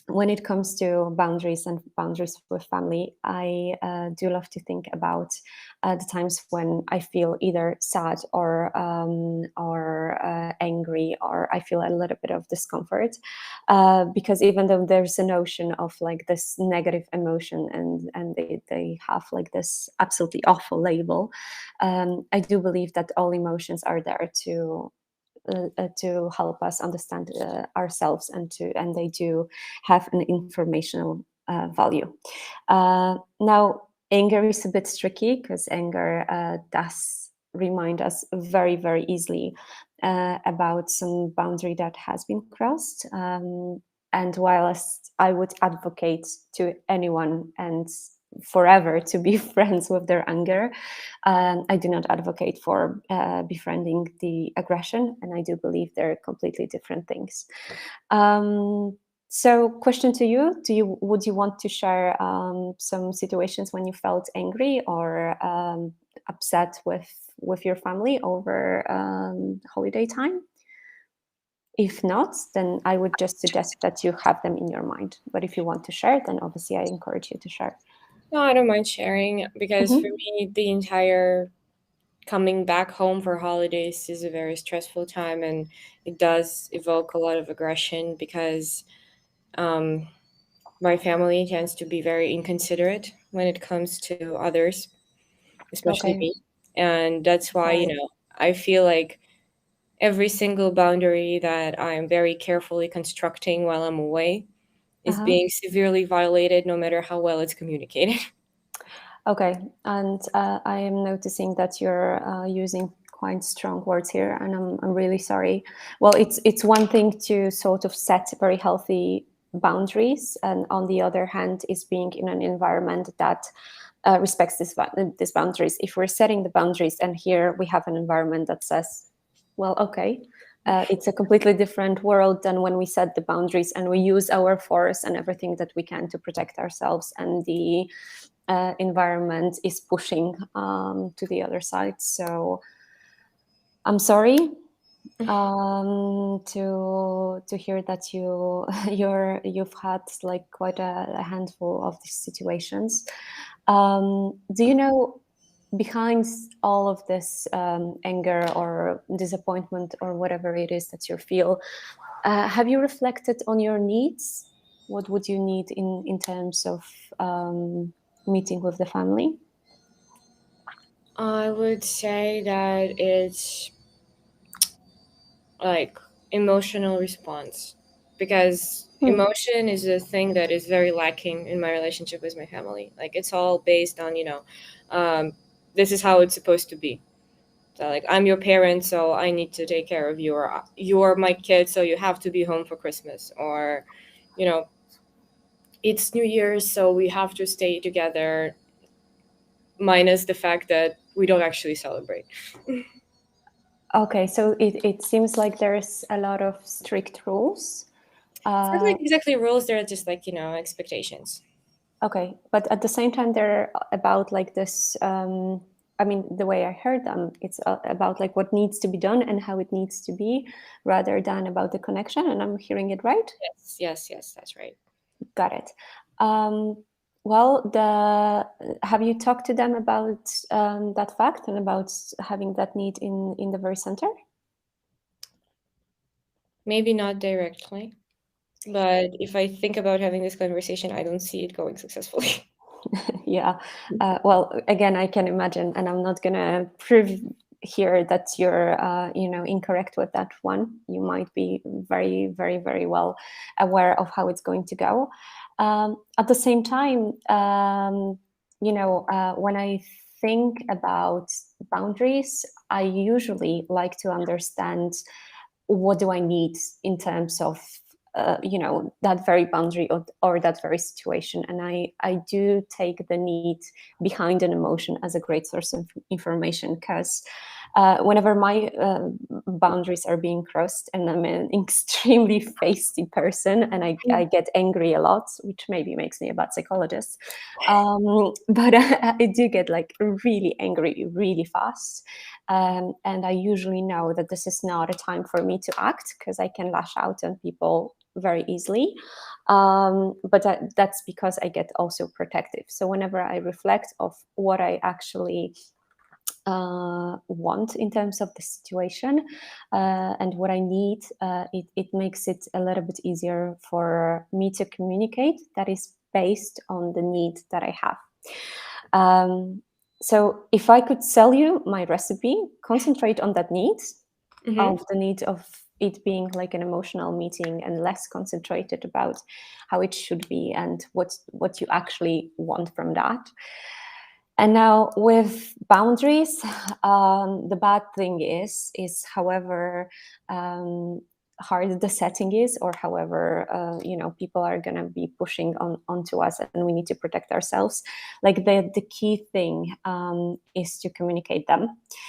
when it comes to boundaries and boundaries with family, I do love to think about the times when I feel either sad or angry, or I feel a little bit of discomfort, because even though there's a notion of like this negative emotion, and they have like this absolutely awful label, I do believe that all emotions are there to help us understand ourselves, and they do have an informational value. Now, anger is a bit tricky because anger does remind us very, very easily about some boundary that has been crossed. And whilst I would advocate to anyone and forever to be friends with their anger, I do not advocate for befriending the aggression, and I do believe they're completely different things. So, question to you: would you want to share some situations when you felt angry or upset with your family over holiday time? If not, then I would just suggest that you have them in your mind. But if you want to share, then obviously I encourage you to share. No, I don't mind sharing because for Mhm. me, the entire coming back home for holidays is a very stressful time, and it does evoke a lot of aggression because um, my family tends to be very inconsiderate when it comes to others, especially Okay. me. And that's why, Sorry. I feel like every single boundary that I'm very carefully constructing while I'm away is Uh-huh. being severely violated, no matter how well it's communicated. Okay, and I am noticing that you're using quite strong words here, and I'm really sorry. Well, it's one thing to sort of set very healthy boundaries, and on the other hand, is being in an environment that respects these boundaries. If we're setting the boundaries, and here we have an environment that says, well, okay. It's a completely different world than when we set the boundaries and we use our force and everything that we can to protect ourselves, and the environment is pushing to the other side. So I'm sorry to hear that you've had like quite a handful of these situations. Do you know, behind all of this anger or disappointment or whatever it is that you feel, have you reflected on your needs? What would you need in terms of meeting with the family? I would say that it's like emotional response because Hmm. emotion is a thing that is very lacking in my relationship with my family. Like it's all based on, um, this is how it's supposed to be. So like I'm your parent, so I need to take care of you, or you're my kid, so you have to be home for Christmas, or you know, it's New Year's, so we have to stay together, minus the fact that we don't actually celebrate. Okay, so it seems like there's a lot of strict rules. It's not Uh, like exactly rules, they're just like, expectations. okay, but at the same time, they're about like this. I mean, the way I heard them, it's about like what needs to be done and how it needs to be, rather than about the connection. And I'm hearing it right? Yes, yes, yes, that's right. Got it. Um, well, have you talked to them about that fact and about having that need in the very center? Maybe not directly, but if I think about having this conversation, I don't see it going successfully. Yeah. Well, again, I can imagine, and I'm not gonna prove here that you're, incorrect with that one. You might be very, very, very well aware of how it's going to go. At the same time, when I think about boundaries, I usually like to understand what do I need in terms of that very boundary or that very situation, and I do take the need behind an emotion as a great source of information, because whenever my boundaries are being crossed, and I'm an extremely feisty person, and I get angry a lot, which maybe makes me a bad psychologist, but I do get like really angry really fast. And I usually know that this is not a time for me to act, because I can lash out on people very easily. But that's because I get also protective. So whenever I reflect of what I actually want in terms of the situation and what I need, it makes it a little bit easier for me to communicate that is based on the need that I have. So if I could sell you my recipe, concentrate on that need, of the need of it being like an emotional meeting, and less concentrated about how it should be and what you actually want from that. And now with boundaries, the bad thing is however hard the setting is, or however people are going to be pushing onto us, and we need to protect ourselves. Like the key thing is to communicate them.